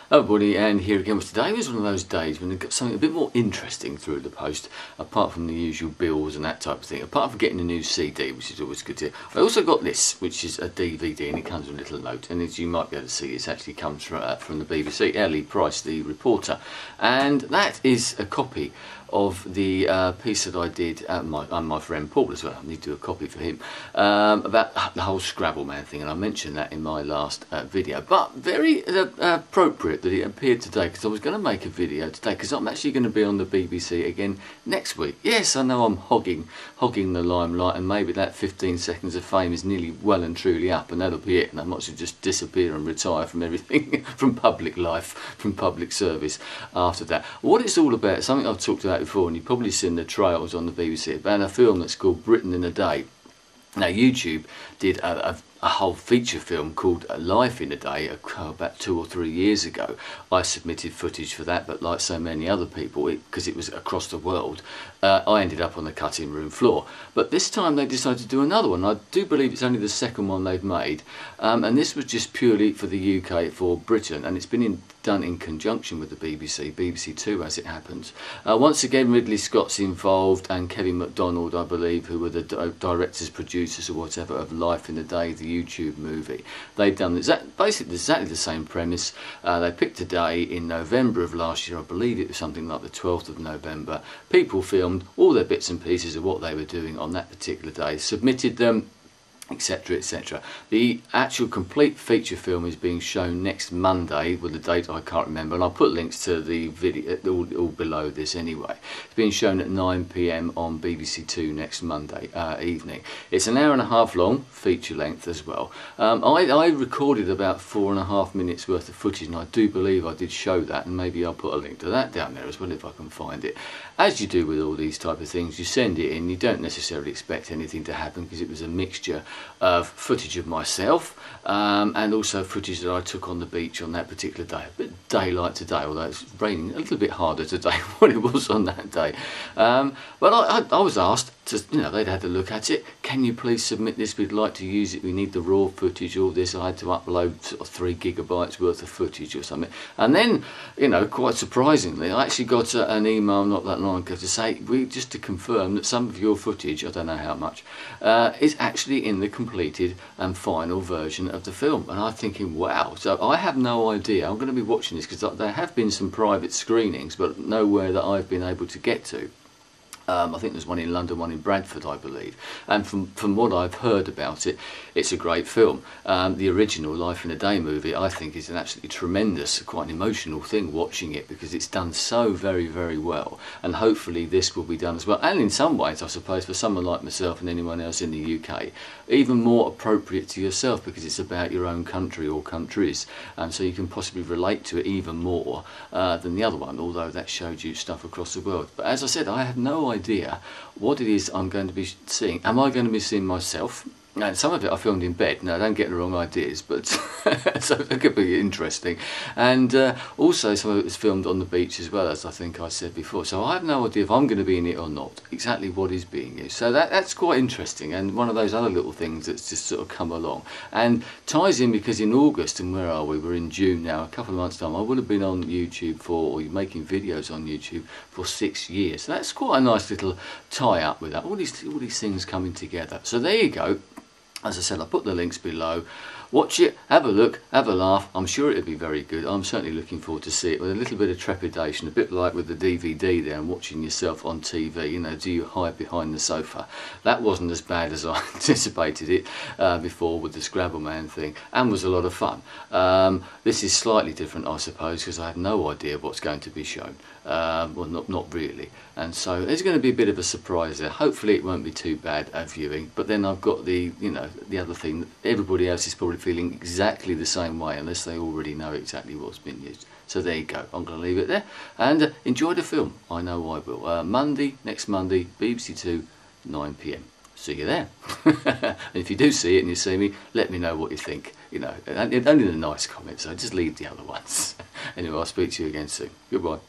Hello everybody, and here again. Today was one of those days when I got something a bit more interesting through the post, apart from the usual bills and that type of thing, apart from getting a new CD, which is always good to hear. I also got this, which is a DVD, and it comes with a little note, and as you might be able to see, it actually comes from the BBC, Ellie Price, the reporter, and that is a copy of the piece that I did, and my friend Paul as well. I need to do a copy for him, about the whole Scrabble Man thing, and I mentioned that in my last video, but very appropriate that it appeared today, because I was going to make a video today, because I'm actually going to be on the BBC again next week. Yes, I know I'm hogging the limelight, and maybe that 15 seconds of fame is nearly well and truly up, and that'll be it, and I might as well just disappear and retire from everything, from public life, from public service after that. What it's all about, something I've talked about before, and you've probably seen the trailers on the BBC, about a film that's called Britain in a Day. Now, YouTube did a whole feature film called Life in a Day about 2 or 3 years ago. I submitted footage for that, but like so many other people, because it was across the world, I ended up on the cutting room floor. But this time they decided to do another one. I do believe it's only the second one they've made, and this was just purely for the UK, for Britain, and it's been done in conjunction with the BBC, BBC Two as it happens. Once again, Ridley Scott's involved, and Kevin MacDonald, I believe, who were the directors, producers or whatever of Life in a Day, the YouTube movie. They've done basically exactly the same premise. They picked a day in November of last year, I believe it was something like the 12th of November. People filmed all their bits and pieces of what they were doing on that particular day, submitted them, etc, etc. The actual complete feature film is being shown next Monday, with the date I can't remember, and I'll put links to the video all below this anyway. It's being shown at 9 PM on BBC Two next Monday evening. It's an hour and a half long, feature length as well. I recorded about 4.5 minutes worth of footage, and I do believe I did show that, and maybe I'll put a link to that down there as well if I can find it. As you do with all these type of things, you send it in, you don't necessarily expect anything to happen, because it was a mixture of footage of myself and also footage that I took on the beach on that particular day. A bit daylight today, although it's raining a little bit harder today than what it was on that day. But I was asked to, they'd had a look at it. Can you please submit this? We'd like to use it. We need the raw footage, all this. I had to upload sort of 3 gigabytes worth of footage or something. And then, quite surprisingly, I actually got an email not that long ago to say, just to confirm that some of your footage, I don't know how much, is actually in the completed and final version of the film. And I'm thinking, wow. So I have no idea. I'm going to be watching this, because there have been some private screenings, but nowhere that I've been able to get to. I think there's one in London, one in Bradford, I believe. And from what I've heard about it, it's a great film. The original Life in a Day movie, I think, is an absolutely tremendous, quite an emotional thing watching it, because it's done so very, very well. And hopefully this will be done as well. And in some ways, I suppose, for someone like myself and anyone else in the UK, even more appropriate to yourself, because it's about your own country or countries. And so you can possibly relate to it even more than the other one, although that showed you stuff across the world. But as I said, I have no idea what it is I'm going to be seeing. Am I going to be seeing myself? And some of it I filmed in bed. Now, don't get the wrong ideas, but so that could be interesting. And also some of it was filmed on the beach as well, as I think I said before. So I have no idea if I'm going to be in it or not, exactly what is being used. So that's quite interesting, and one of those other little things that's just sort of come along. And ties in, because in August, and where are we? We're in June now, a couple of months' time, I would have been on YouTube or making videos on YouTube for 6 years. So that's quite a nice little tie-up with that. All these things coming together. So there you go. As I said, I'll put the links below. Watch it, have a look, have a laugh. I'm sure it'll be very good. I'm certainly looking forward to see it with a little bit of trepidation, a bit like with the DVD there and watching yourself on TV. Do you hide behind the sofa? That wasn't as bad as I anticipated it before with the Scrabble Man thing, and was a lot of fun. This is slightly different, I suppose, because I have no idea what's going to be shown. Well, not really. And so there's going to be a bit of a surprise there. Hopefully it won't be too bad at viewing. But then I've got the other thing, that everybody else is probably feeling exactly the same way, unless they already know exactly what's been used. So there you go. I'm going to leave it there, and enjoy the film. I know I will. Next Monday, BBC Two, 9 PM. See you there. And if you do see it and you see me, let me know what you think. Only the nice comments. So just leave the other ones. Anyway, I'll speak to you again soon. Goodbye.